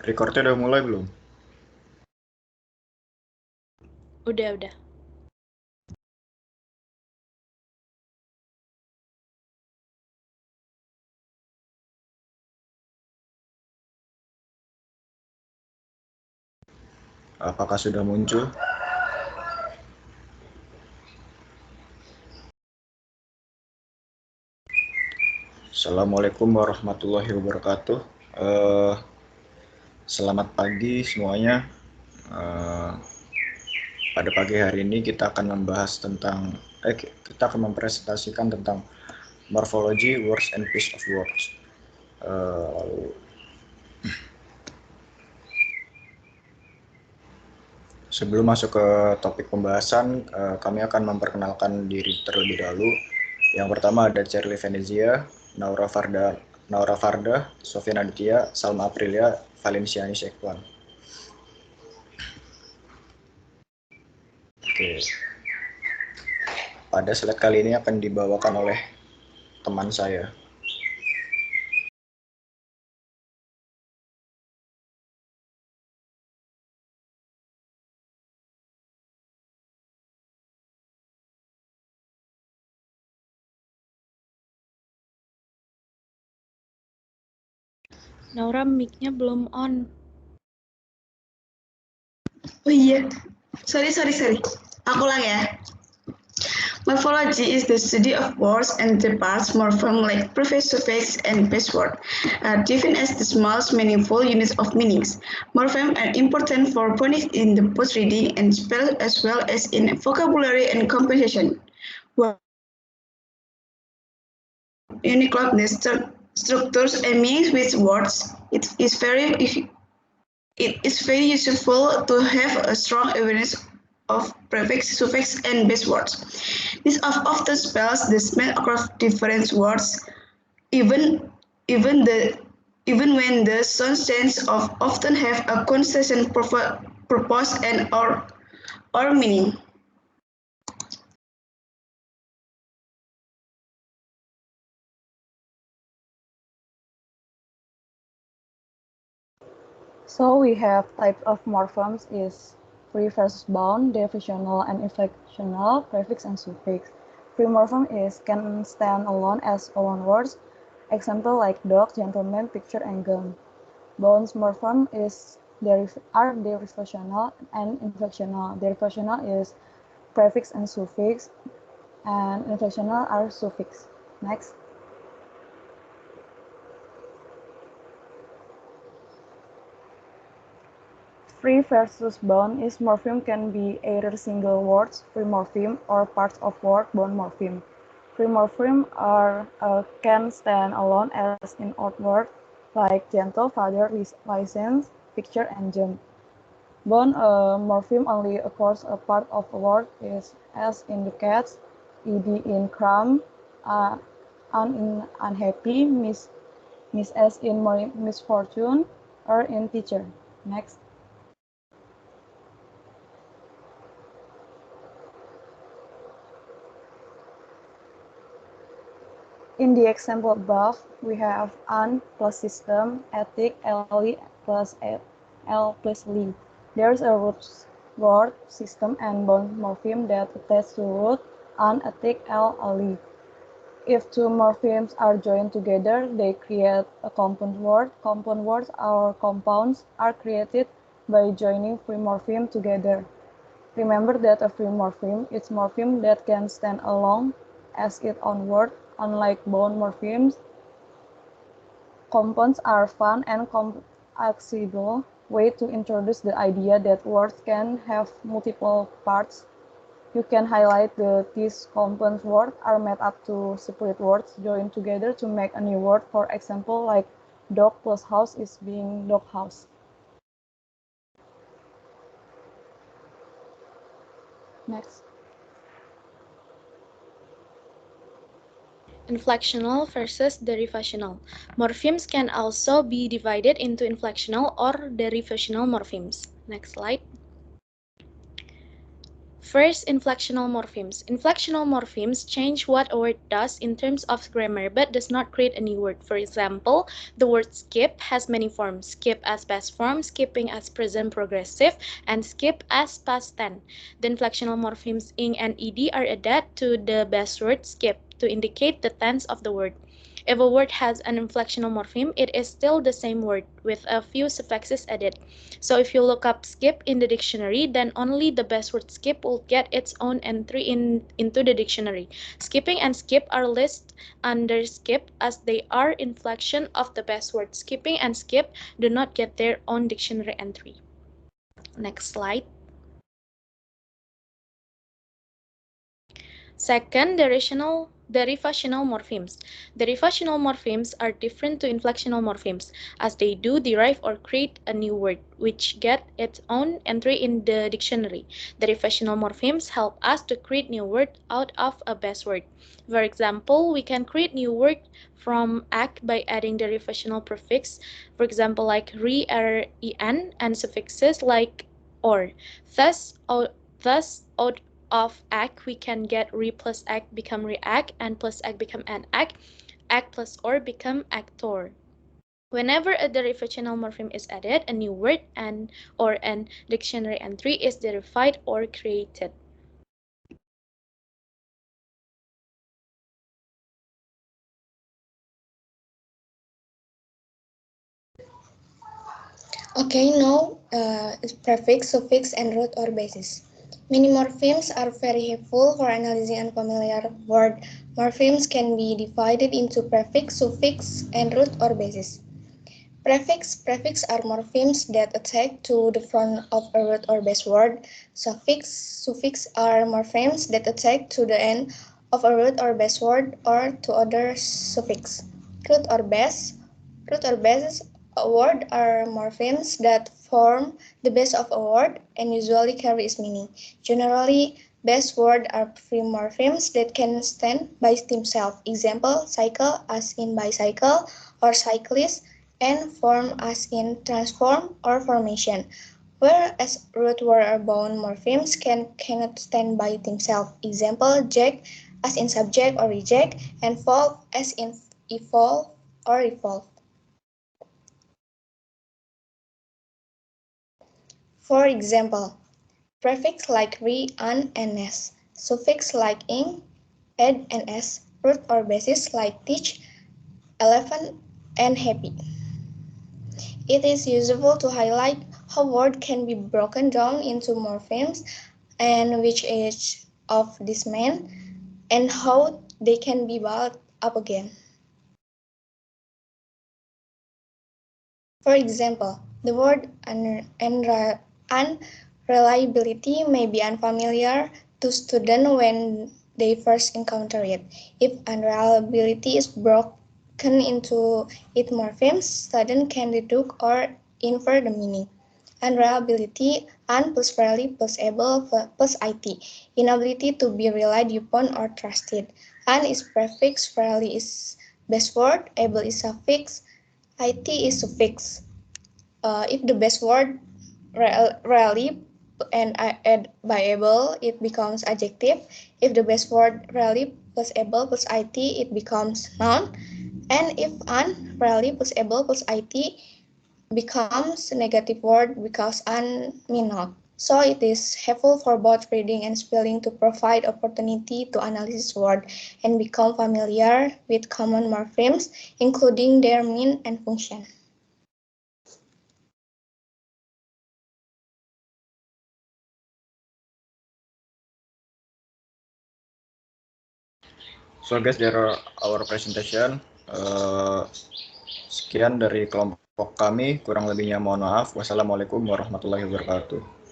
Recordnya udah mulai belum? Udah. Apakah sudah muncul? Assalamualaikum warahmatullahi wabarakatuh. Selamat pagi semuanya. Pada pagi hari ini kita akan membahas tentang, kita akan mempresentasikan tentang Morphology, Words and Piece of Words. Lalu sebelum masuk ke topik pembahasan, kami akan memperkenalkan diri terlebih dahulu. Yang pertama ada Cherlie Venezia, Naura Fardah, Sofyan Aditya, Salma Aprila, Valensya, Annisa, Ikhsan. Oke. Pada slide kali ini akan dibawakan oleh teman saya. Naura, mic-nya belum on. Oh iya, sorry. Aku ulang ya. Morphology is the study of words and their parts, morpheme like prefix, suffix, and base word, are defined as the smallest meaningful units of meanings. Morphemes are important for phonics in the both reading and spell as well as in vocabulary and comprehension. Uniclone structures and meanings with words. It is very useful to have a strong awareness of prefix, suffix, and base words. This often spells the smell across different words, even when the sound changes often have a consistent purpose and or meaning. So we have types of morphemes is free versus bound, derivational and inflectional, prefix and suffix. Free morpheme is can stand alone as alone words. Example like dog, gentleman, picture, and gun. Bound morpheme are derivational and inflectional. Derivational is prefix and suffix, and inflectional are suffix. Next. Free versus bound is morpheme can be either single words, free morpheme, or parts of word bound morpheme. Free morpheme can stand alone as in odd word like gentle, father, license, picture, and jump. Bound morpheme only occurs a part of a word is as in the cats, ed in crumb, un in unhappy, miss as in misfortune, or in teacher. Next. In the example above, we have an plus system, ethic, li plus l plus li. There's a root word system and bound morpheme that attach to root an, ethic, l, li. If two morphemes are joined together, they create a compound word. Compound words or compounds are created by joining free morpheme together. Remember that a free morpheme is morpheme that can stand alone as its own word. Unlike bound morphemes, compounds are fun and accessible way to introduce the idea that words can have multiple parts. You can highlight these compound words are made up to separate words joined together to make a new word. For example, like dog plus house is being dog house. Next. Inflectional versus derivational. Morphemes can also be divided into inflectional or derivational morphemes. Next slide. First, inflectional morphemes. Inflectional morphemes change what a word does in terms of grammar but does not create a new word. For example, the word skip has many forms: skip as past form, skipping as present progressive, and skip as past tense. The inflectional morphemes ing and ed are added to the base word skip to indicate the tense of the word. If a word has an inflectional morpheme, it is still the same word with a few suffixes added. So if you look up skip in the dictionary, then only the base word skip will get its own entry into the dictionary. Skipping and skip are listed under skip as they are inflection of the base word. Skipping and skip do not get their own dictionary entry. Next slide. Second, derivational morphemes. Derivational morphemes are different to inflectional morphemes, as they do derive or create a new word, which get its own entry in the dictionary. Derivational morphemes help us to create new words out of a base word. For example, we can create new word from egg by adding derivational prefix, for example, like re, er, en, and suffixes like or. Thus, out of egg, we can get re plus egg become re-egg, and plus egg become an egg plus or become actor. Whenever a derivational morpheme is added, a new word and or an dictionary entry is derived or created. Okay, now is prefix, suffix, and root or basis. Many morphemes are very helpful for analyzing unfamiliar word. Morphemes can be divided into prefix, suffix, and root or basis. Prefix are morphemes that attach to the front of a root or base word. Suffix are morphemes that attach to the end of a root or base word or to other suffix. Root or basis a word are morphemes that form the base of a word and usually carry its meaning. Generally, base words are free morphemes that can stand by themselves. Example, cycle as in bicycle or cyclist, and form as in transform or formation. Whereas root word or bound morphemes cannot stand by themselves. Example, jack as in subject or reject, and evolve as in evolve or evolve. For example, prefix like re, an, and s, suffix like ing, ed, and s, root or basis like teach, elephant, and happy. It is useful to highlight how words can be broken down into morphemes and which each of these mean, and how they can be built up again. For example, the word unreliability may be unfamiliar to students when they first encounter it. If unreliability is broken into its morphemes, students can deduce or infer the meaning. Unreliability, un plus rely plus able plus it, inability to be relied upon or trusted. Un is prefix, rely is base word, able is suffix, it is suffix. If the base word rarely and add by able, it becomes adjective. If the base word rarely plus able plus it, it becomes noun. And if un rarely plus able plus it becomes negative word because un mean not. So it is helpful for both reading and spelling to provide opportunity to analyze word and become familiar with common morphemes, including their meaning and function. So guys, there are our presentation. Sekian dari kelompok kami, kurang lebihnya mohon maaf. Wassalamualaikum warahmatullahi wabarakatuh.